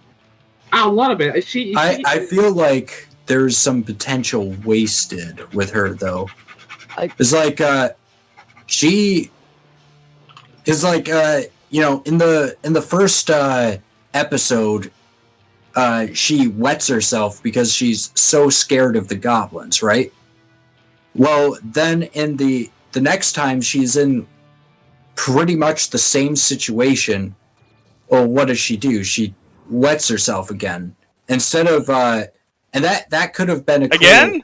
C: A lot of it.
B: I feel like there's some potential wasted with her though. It's like she is like you know, in the first episode she wets herself because she's so scared of the goblins, right? Well, then in the next time she's in pretty much the same situation. Well, what does she do? She wets herself again instead of and that could have been a
A: Again?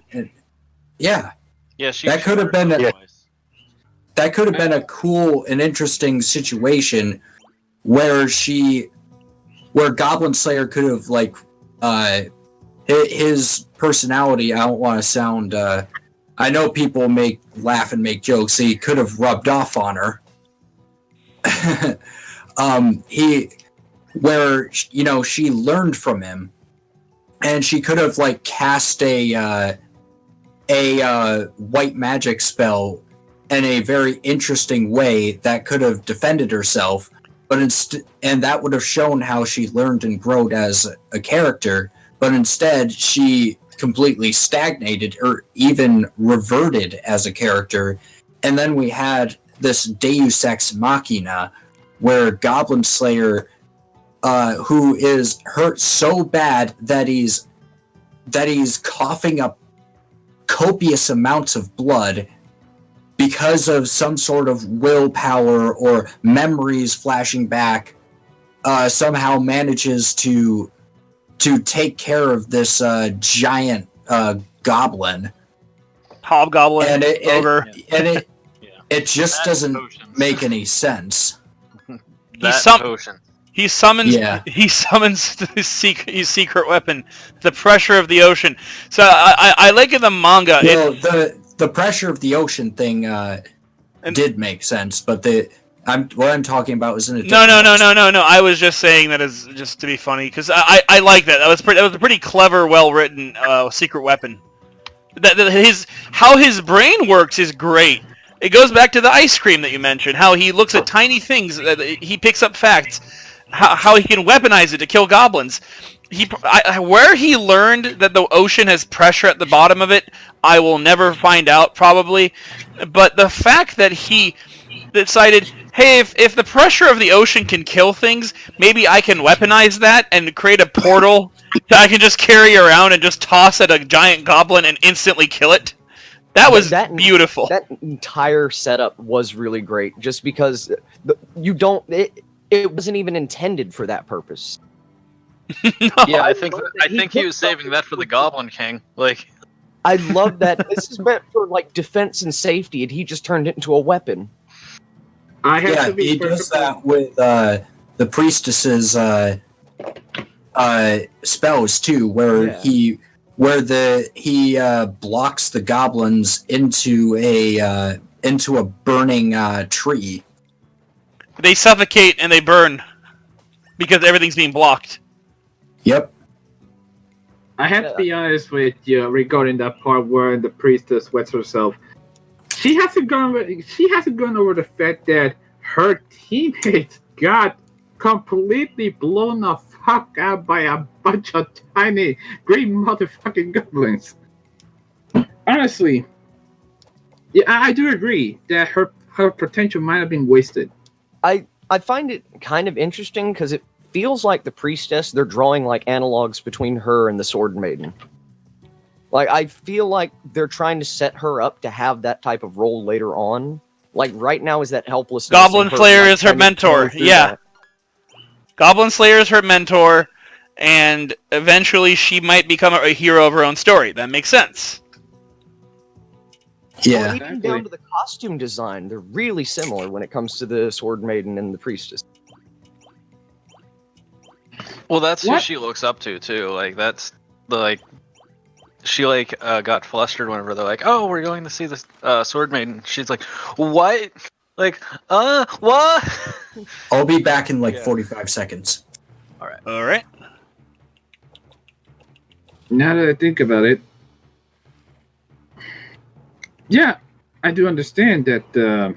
B: Yeah,
F: Yeah, she.
B: That could have been a-
F: twice.
B: that could have been a cool and interesting situation where Goblin Slayer could have like his personality. I don't want to sound. I know people laugh and make jokes. So he could have rubbed off on her. She learned from him, and she could have like cast a white magic spell in a very interesting way that could have defended herself, but and that would have shown how she learned and growed as a character. But instead, she completely stagnated or even reverted as a character, and then we had this Deus Ex Machina, where Goblin Slayer, who is hurt so bad that he's coughing up copious amounts of blood because of some sort of willpower or memories flashing back, somehow manages to take care of this giant goblin.
A: Hobgoblin,
B: And
A: ogre.
B: It just
F: That
B: doesn't
F: potions.
B: make any sense.
F: That
A: sum-
F: potion.
A: He summons.
B: Yeah.
A: He summons his secret weapon, the pressure of the ocean. So I like in the manga.
B: Well, the pressure of the ocean thing did make sense, but what I'm talking about is in a
A: No. I was just saying that as just to be funny because I like that. That was a pretty clever, well written secret weapon. How his brain works is great. It goes back to the ice cream that you mentioned. How he looks at tiny things. He picks up facts. How he can weaponize it to kill goblins. Where he learned that the ocean has pressure at the bottom of it, I will never find out probably. But the fact that he decided, hey, if the pressure of the ocean can kill things, maybe I can weaponize that and create a portal that I can just carry around and just toss at a giant goblin and instantly kill it. That was beautiful.
E: That entire setup was really great, just because it wasn't even intended for that purpose.
F: Yeah, I think he was saving that for the Goblin King. Like,
E: I love that. This is meant for like defense and safety, and he just turned it into a weapon.
B: He does that with the priestess's spells too, where he blocks the goblins into a burning tree.
A: They suffocate and they burn because everything's being blocked.
B: Yep.
C: I have to be honest with you regarding that part where the priestess wets herself. She hasn't gone over the fact that her teammates got completely blown the fuck out by a bunch of tiny green motherfucking goblins. Honestly, yeah, I do agree that her potential might have been wasted.
E: I find it kind of interesting because it feels like the priestess, they're drawing like analogs between her and the Sword Maiden. Like, I feel like they're trying to set her up to have that type of role later on. Like, right now is that helplessness.
A: Goblin Slayer is her mentor. Yeah. Goblin Slayer is her mentor, and eventually she might become a hero of her own story. That makes sense.
B: Yeah.
E: Well, even down to the costume design, they're really similar when it comes to the Sword Maiden and the Priestess.
F: well, that's who she looks up to too. Like, that's she like got flustered whenever they're like, "Oh, we're going to see this sword maiden." She's like, "What? Like, what?"
B: I'll be back in like
F: Yeah.
B: 45 seconds.
F: All right.
A: All right.
C: Now that I think about it, yeah, I do understand that.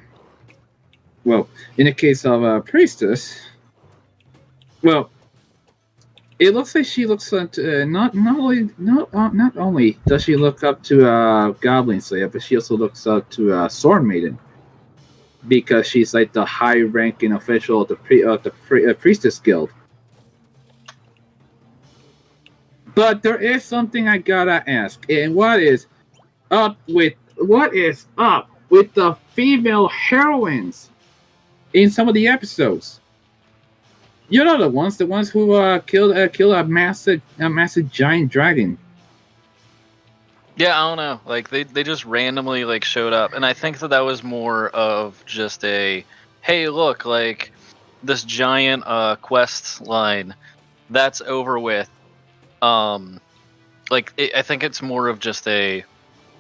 C: Well, in the case of Priestess, well, it looks like she looks up to, not only does she look up to Goblin Slayer, but she also looks up to Sword Maiden because she's like the high-ranking official of the Priestess Guild. But there is something I gotta ask, and what is up with the female heroines in some of the episodes? You know the ones who killed a massive giant dragon.
F: Yeah, I don't know. Like they just randomly like showed up, and I think that was more of just a, hey, look, like this giant quest line that's over with. I think it's more of just a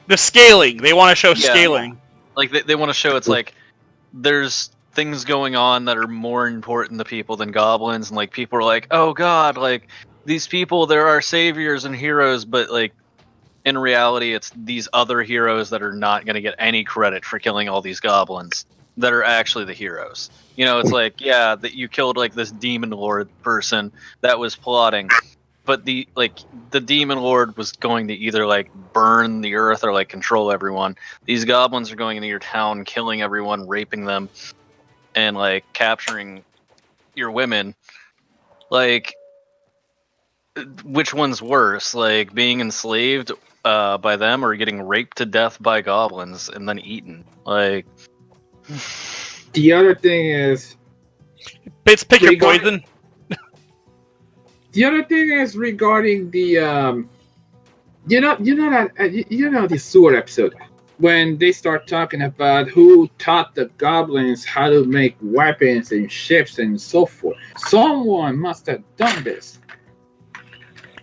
A: The scaling. They want to show scaling.
F: like they want to show it's like there's things going on that are more important to people than goblins, and like people are like, oh god, like these people, they're our saviors and heroes, but like in reality it's these other heroes that are not going to get any credit for killing all these goblins that are actually the heroes. You know, it's like, yeah, that you killed like this demon lord person that was plotting, but the demon lord was going to either like burn the earth or like control everyone. These goblins are going into your town, killing everyone, raping them, and like capturing your women. Like, which one's worse? Like being enslaved by them, or getting raped to death by goblins and then eaten? Like,
C: The other thing is,
A: Pick your poison.
C: the other thing is regarding the the sewer episode when they start talking about who taught the goblins how to make weapons and ships and so forth. Someone must have done this.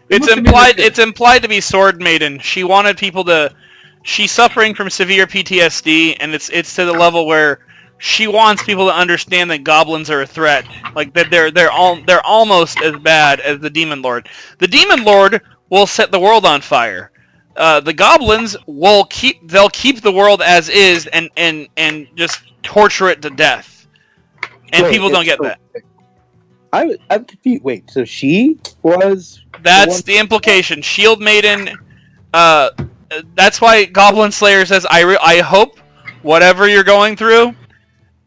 A: It's implied to be Sword Maiden. She wanted people to. She's suffering from severe PTSD, and it's to the level where she wants people to understand that goblins are a threat. Like that they're almost as bad as the Demon Lord. The Demon Lord will set the world on fire. The goblins they'll keep the world as is and just torture it to death. And people don't get that.
D: I'm confused. Wait, so she was...
A: That's the implication. Shield Maiden. That's why Goblin Slayer says, I hope whatever you're going through,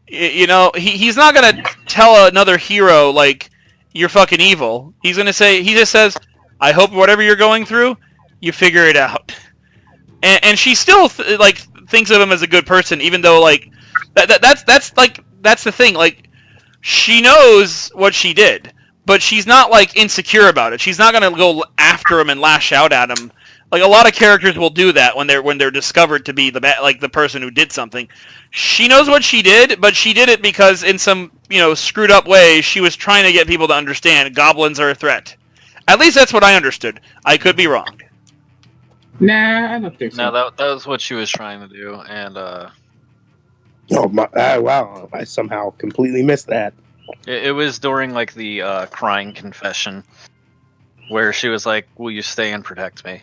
A: he's not going to tell another hero, like, you're fucking evil. He's going to say, he just says, I hope whatever you're going through, you figure it out. And she still, thinks of him as a good person, even though, like, that's the thing. Like, she knows what she did, but she's not, like, insecure about it. She's not going to go after him and lash out at him. Like, a lot of characters will do that when they're discovered to be the person who did something. She knows what she did, but she did it because in some, screwed up way, she was trying to get people to understand goblins are a threat. At least that's what I understood. I could be wrong.
C: Nah, I don't think so.
F: no, that was what she was trying to do, and
D: Oh, wow. I somehow completely missed that.
F: it was during like the crying confession where she was like, "Will you stay and protect me?"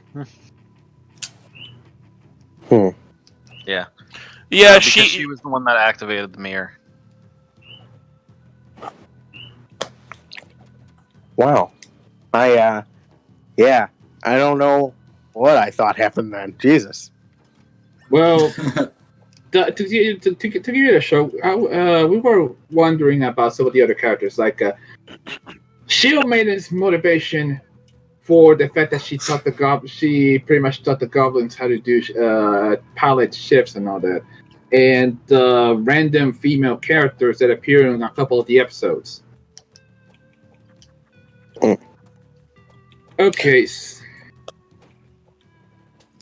F: Yeah.
A: Yeah,
F: because she was the one that activated the mirror.
D: Wow. I don't know what I thought happened then. Jesus.
C: Well, to give you a show, we were wondering about some of the other characters, like Shield Maiden's motivation for the fact that she pretty much taught the goblins how to do pilot ships and all that, and the random female characters that appear in a couple of the episodes. Okay.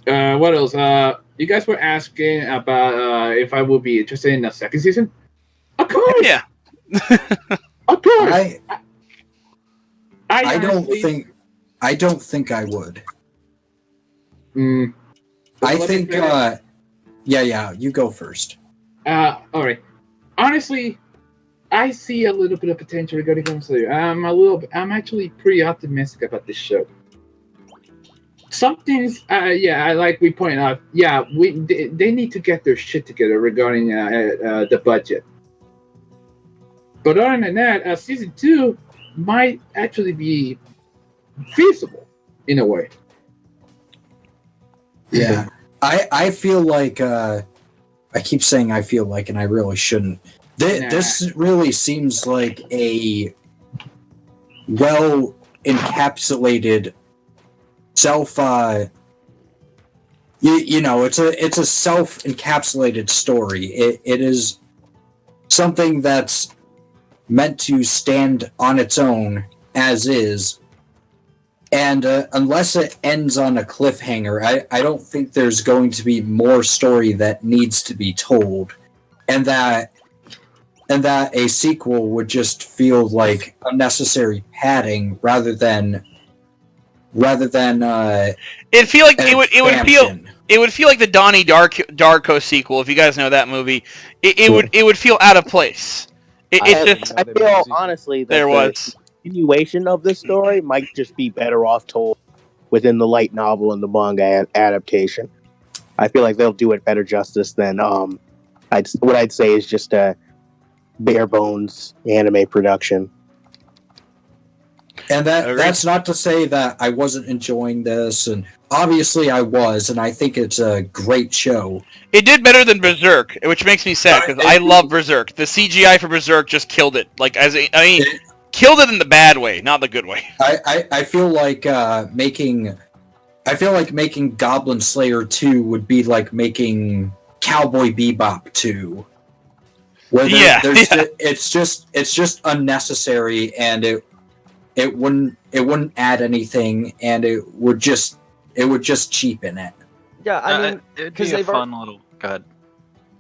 C: What else? You guys were asking about if I would be interested in the second season. Of course.
A: Yeah.
C: Of course.
B: I don't think I would. I think. Yeah. You go first.
C: All right. Honestly, I see a little bit of potential regarding Goblin Slayer. I'm actually pretty optimistic about this show. Some things, like we pointed out, they need to get their shit together regarding the budget. But other than that, season 2 might actually be feasible in a way.
B: Yeah, I feel like I keep saying I feel like, and I really shouldn't. This really seems like a well encapsulated self. It's a self encapsulated story. It is something that's meant to stand on its own as is. And unless it ends on a cliffhanger, I don't think there's going to be more story that needs to be told, and that a sequel would just feel like unnecessary padding rather than.
A: It'd feel like it would feel like the Donnie Darko sequel. If you guys know that movie, it would feel out of place.
D: I feel honestly that
A: there was.
D: Continuation of this story might just be better off told within the light novel and the manga adaptation. I feel like they'll do it better justice than what I'd say is just a bare bones anime production.
B: And that's not to say that I wasn't enjoying this, and obviously I was, and I think it's a great show.
A: It did better than Berserk, which makes me sad because I love Berserk. The CGI for Berserk just killed it. Killed it in the bad way, not the good way.
B: I feel like making Goblin Slayer 2 would be like making Cowboy Bebop 2. It's just unnecessary, and it wouldn't add anything, and it would just cheapen it.
E: Yeah, I mean,
F: because they've fun little. Go ahead.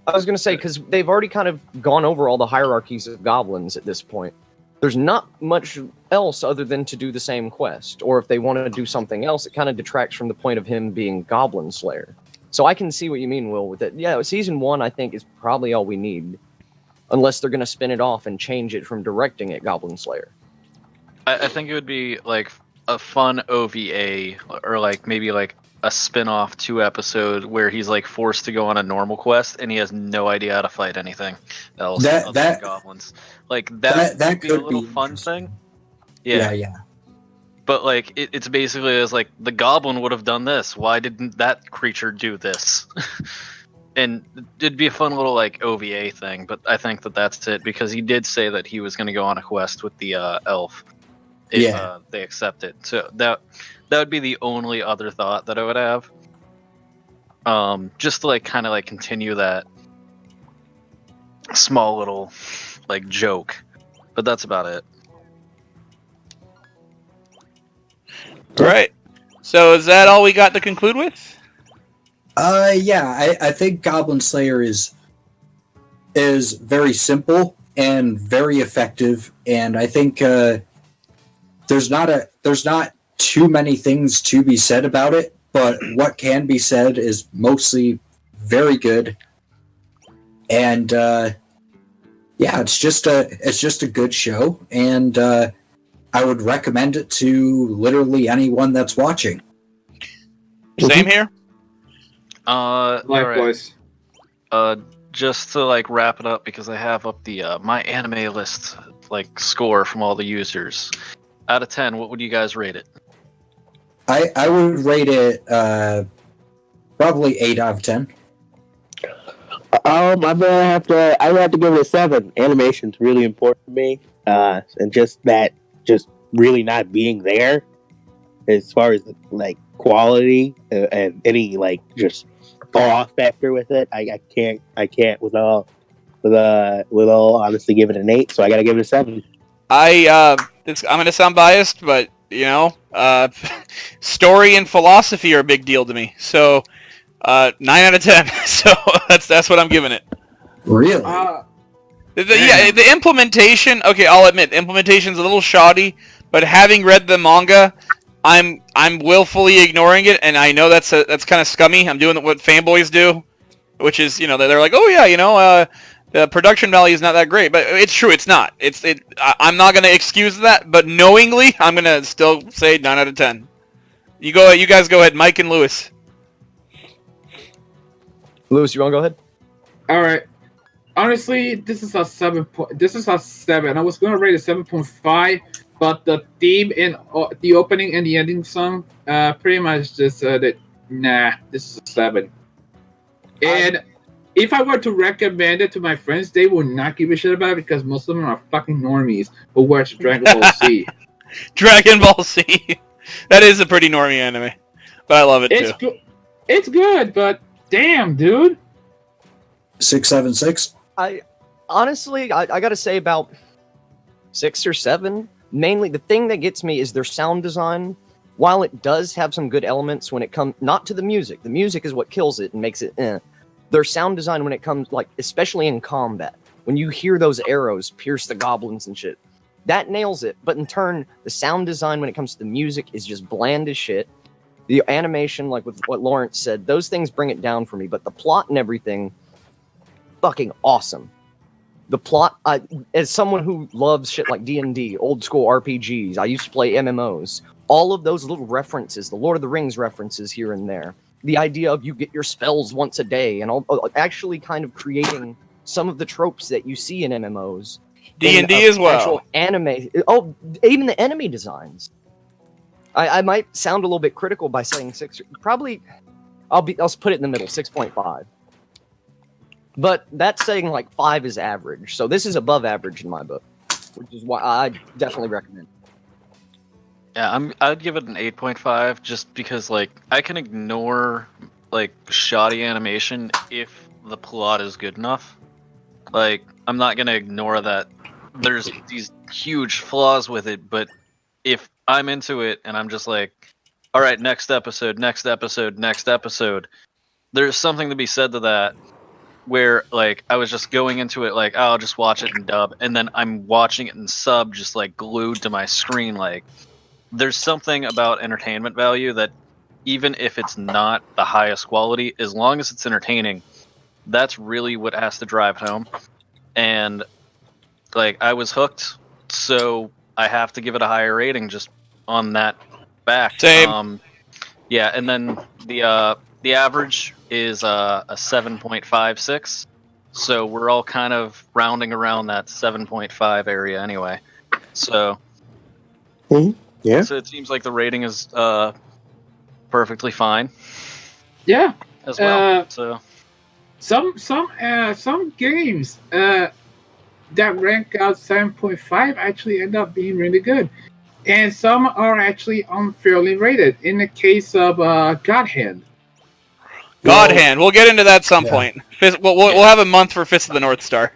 E: I was gonna say because they've already kind of gone over all the hierarchies of goblins at this point. There's not much else other than to do the same quest. Or if they want to do something else, it kind of detracts from the point of him being Goblin Slayer. So I can see what you mean, Will, with it. Yeah, season 1, I think, is probably all we need. Unless they're going to spin it off and change it from directing it Goblin Slayer.
F: I think it would be like a fun OVA, or like maybe like a spin-off 2-episode where he's like forced to go on a normal quest and he has no idea how to fight anything else other than goblins. Like that could be a little fun thing. Yeah. But like it's basically as like the goblin would have done this. Why didn't that creature do this? And it'd be a fun little like OVA thing. But I think that's it because he did say that he was going to go on a quest with the elf if they accept it. So that would be the only other thought that I would have. Just to like kind of like continue that small little like joke, but that's about it.
A: All right. So is that all we got to conclude with?
B: Yeah. I think Goblin Slayer is very simple and very effective, and I think there's not too many things to be said about it, but what can be said is mostly very good. And it's just a good show, and I would recommend it to literally anyone that's watching.
A: Same here.
C: Likewise.
F: Right. Just to like wrap it up because I have up the my anime list like score from all the users. Out of 10, what would you guys rate it?
B: I would rate it probably 8 out of 10.
D: I'm gonna have to give it a 7. Animation's really important to me, and just really not being there, as far as like quality and any like just awe factor with it. I can't with all honesty give it an 8. So I gotta give it a 7.
A: I'm gonna sound biased, but story and philosophy are a big deal to me. So 9 out of 10. So that's what I'm giving it.
B: Really?
A: The implementation. Okay, I'll admit the implementation's a little shoddy, but having read the manga, I'm willfully ignoring it, and I know that's kind of scummy. I'm doing what fanboys do, which is, you know, they're like, oh yeah, you know, the production value is not that great, but it's true, it's not. I'm not gonna excuse that, but knowingly, I'm gonna still say 9 out of 10. You guys go ahead, Mike and Lewis.
E: Lewis, you want to go ahead?
C: All right. Honestly, this is a 7. This is a 7. I was gonna rate a 7.5, but the theme and the opening and the ending song, pretty much just that. Nah, this is a 7. And if I were to recommend it to my friends, they would not give a shit about it because most of them are fucking normies who watch Dragon Ball Z.
A: Dragon Ball Z. That is a pretty normie anime, but I love it too.
C: It's good, but damn, dude.
B: 676.
E: I gotta say about 6 or 7. Mainly, the thing that gets me is their sound design. While it does have some good elements when it comes not to the music is what kills it and makes it. Their sound design when it comes, like, especially in combat, when you hear those arrows pierce the goblins and shit, that nails it. But in turn, the sound design when it comes to the music is just bland as shit. The animation, like with what Lawrence said, those things bring it down for me. But the plot and everything, fucking awesome. The plot, as someone who loves shit like D&D, old school RPGs, I used to play MMOs. All of those little references, the Lord of the Rings references here and there, the idea of you get your spells once a day, and all, actually kind of creating some of the tropes that you see in MMOs.
A: D&D as well.
E: Anime. Oh, even the enemy designs. I might sound a little bit critical by saying 6. Probably, I'll put it in the middle, 6.5. But that's saying like 5 is average. So this is above average in my book, which is why I definitely recommend it.
F: Yeah, I'd give it an 8.5 just because, like, I can ignore, like, shoddy animation if the plot is good enough. Like, I'm not gonna ignore that there's these huge flaws with it, but if I'm into it and I'm just like, all right, next episode, there's something to be said to that where, like, I was just going into it like, oh, I'll just watch it in dub, and then I'm watching it in sub just, like, glued to my screen. Like, there's something about entertainment value that even if it's not the highest quality, as long as it's entertaining, that's really what has to drive home. And, like, I was hooked, so I have to give it a higher rating just on that fact.
A: Same.
F: Yeah, and then the average is a 7.56, so we're all kind of rounding around that 7.5 area anyway. So,
D: yeah.
F: So it seems like the rating is perfectly fine.
C: Yeah.
F: As well. So
C: some games that rank out 7.5 actually end up being really good, and some are actually unfairly rated. In the case of God Hand.
A: God Hand. We'll get into that at some point. We'll have a month for Fist of the North Star.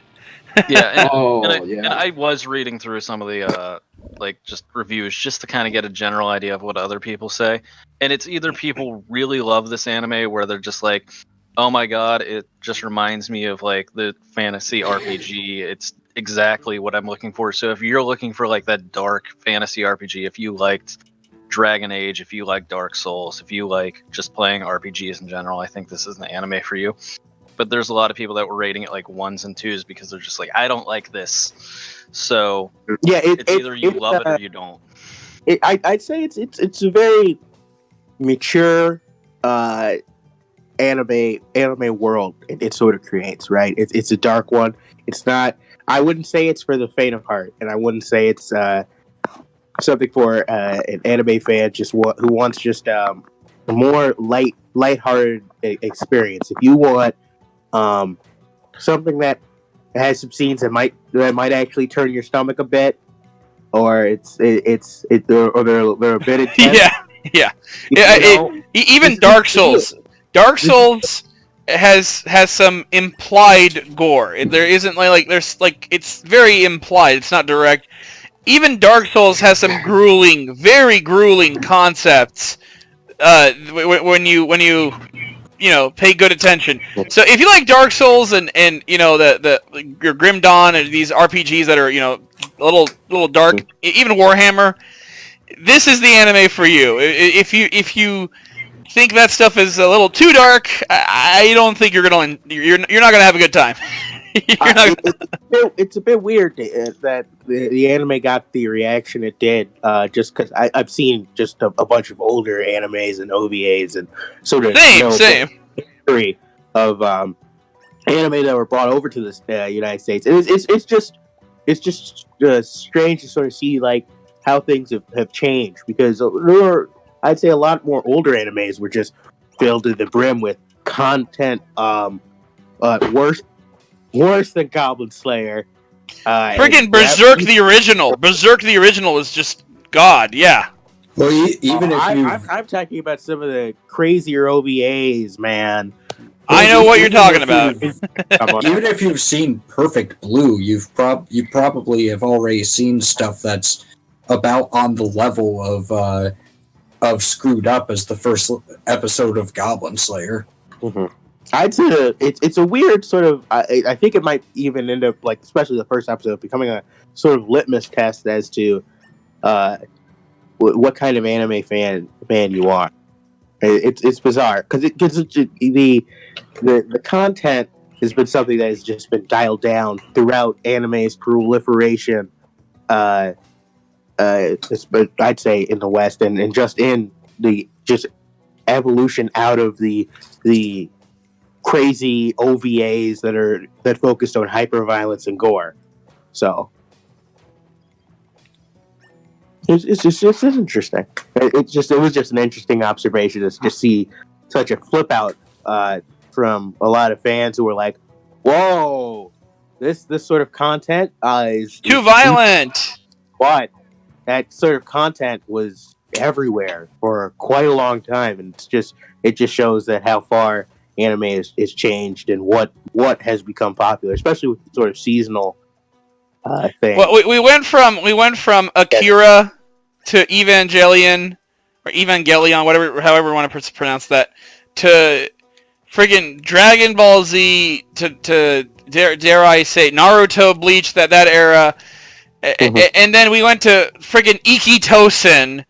F: Yeah.
C: And,
F: and I was reading through some of the like just reviews just to kind of get a general idea of what other people say, and it's either people really love this anime where they're just like, oh my god, it just reminds me of like the fantasy RPG. It's exactly what I'm looking for. So if you're looking for like that dark fantasy RPG, if you liked Dragon Age, if you like Dark Souls, if you like just playing RPGs in general, I think this is an anime for you. But there's a lot of people that were rating it like 1s and 2s because they're just like, I don't like this. So
D: Yeah,
F: it's either you love it or you don't.
D: I'd say it's a very mature anime world it sort of creates, right? It's a dark one. It's not. I wouldn't say it's for the faint of heart, and I wouldn't say it's something for an anime fan who wants just a more lighthearted experience. If you want something that has some scenes that might actually turn your stomach a bit, or they're a bit intense.
A: Yeah.
D: You know,
A: Even Dark Souls. Dark Souls has some implied gore. There isn't there's it's very implied. It's not direct. Even Dark Souls has some very grueling concepts. When you pay good attention. So if you like Dark Souls and your Grim Dawn and these RPGs that are a little dark, even Warhammer, this is the anime for you. If you think that stuff is a little too dark, I don't think you're not gonna have a good time.
D: It's a bit weird that the anime got the reaction it did. Just because I've seen just a bunch of older animes and OVAs and sort of
A: same
D: history of anime that were brought over to the United States. It's just strange to sort of see like how things have changed, because there were, I'd say, a lot more older animes were just filled to the brim with content worse than Goblin Slayer.
A: Friggin' Berserk the original. Berserk the original is just God, yeah.
B: Well, even if you,
D: I'm talking about some of the crazier OVAs, man.
A: I know what you're talking about.
B: Even if you've seen Perfect Blue, you probably have already seen stuff that's about on the level of Screwed Up as the first episode of Goblin Slayer.
D: Mm-hmm. I'd say it's a weird sort of. I think it might even end up, like, especially the first episode, becoming a sort of litmus test as to what kind of anime fan you are. It's bizarre because the content has been something that has just been dialed down throughout anime's proliferation. I'd say in the West and just in the evolution out of the crazy OVAs that focused on hyperviolence and gore. So it's just interesting. It was just an interesting observation to just see such a flip out from a lot of fans who were like, "Whoa, this sort of content is
A: too violent."
D: But that sort of content was everywhere for quite a long time, and it just shows that how far anime is changed and what has become popular, especially with the sort of seasonal thing.
A: Well, we went from Akira to Evangelion or Evangelion, however you want to pronounce that, to friggin' Dragon Ball Z to dare I say Naruto, Bleach, that era, and then we went to friggin' Ikki Tosen.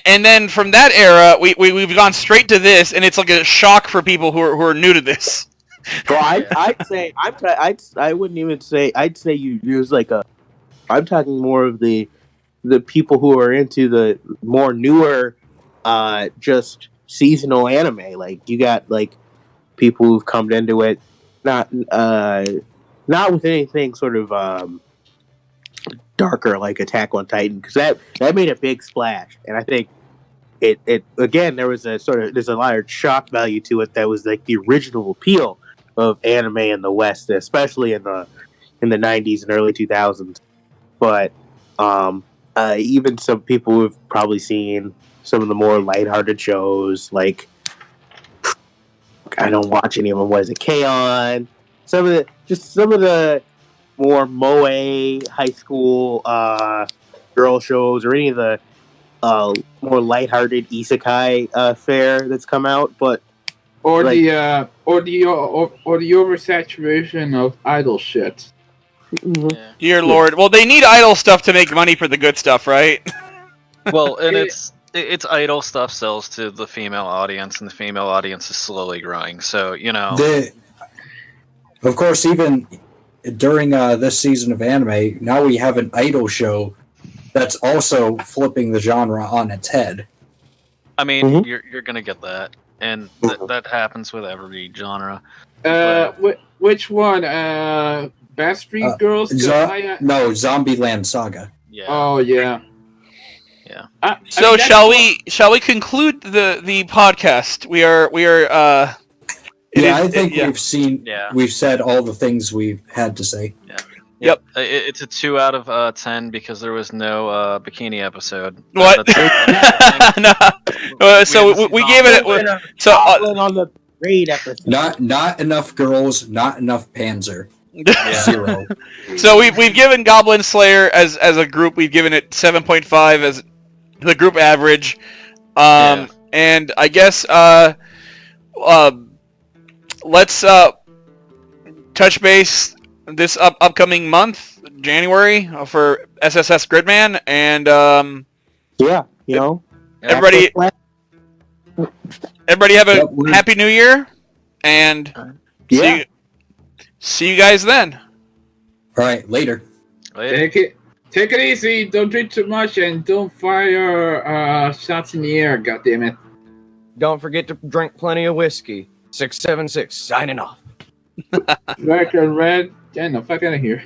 A: And then from that era, we've gone straight to this, and it's like a shock for people who are new to this.
D: Well, I'd say I wouldn't even say I'd say you use like I'm talking more of the people who are into the more newer, just seasonal anime. Like you got like people who've come into it, not with anything sort of darker like Attack on Titan, because that made a big splash, and I think it again there's a large shock value to it that was like the original appeal of anime in the West, especially in the 90s and early 2000s. But even some people who've probably seen some of the more lighthearted shows, like I don't watch any of them. What is it, K-On! Some of the more moe high school girl shows, or any of the more lighthearted isekai fare that's come out,
C: or the oversaturation of idol shit.
D: Mm-hmm.
F: Yeah.
A: Dear Lord. Well, they need idol stuff to make money for the good stuff, right?
F: Well, and it's idol stuff sells to the female audience, and the female audience is slowly growing. So
B: of course, even during this season of anime, now we have an idol show that's also flipping the genre on its head.
F: I mean, you're gonna get that, and that happens with every genre.
C: Which one? Backstreet Girls?
B: No, Zombieland Saga.
F: Yeah.
C: Oh yeah.
F: Yeah.
A: So shall we conclude the podcast? We are.
B: We've said all the things we've had to say.
F: Yeah.
A: Yep.
F: It's a 2 out of 10 because there was no bikini episode.
A: What? No. So we gave it.
D: On the grade episode.
B: Not enough girls. Not enough Panzer.
F: Yeah.
B: 0.
A: So we've given Goblin Slayer as a group. We've given it 7.5 as the group average. And I guess let's touch base this upcoming month, January, for SSS Gridman, and
D: Yeah, you know.
A: Everybody have a
B: Yep, we're-
A: happy new year, and
D: Yeah.
A: see you guys then.
B: All right, later.
F: Later.
C: Take it easy. Don't drink too much and don't fire shots in the air. God damn it.
E: Don't forget to drink plenty of whiskey. 676 signing off.
C: Black and red. Yeah, no, fuck out of here.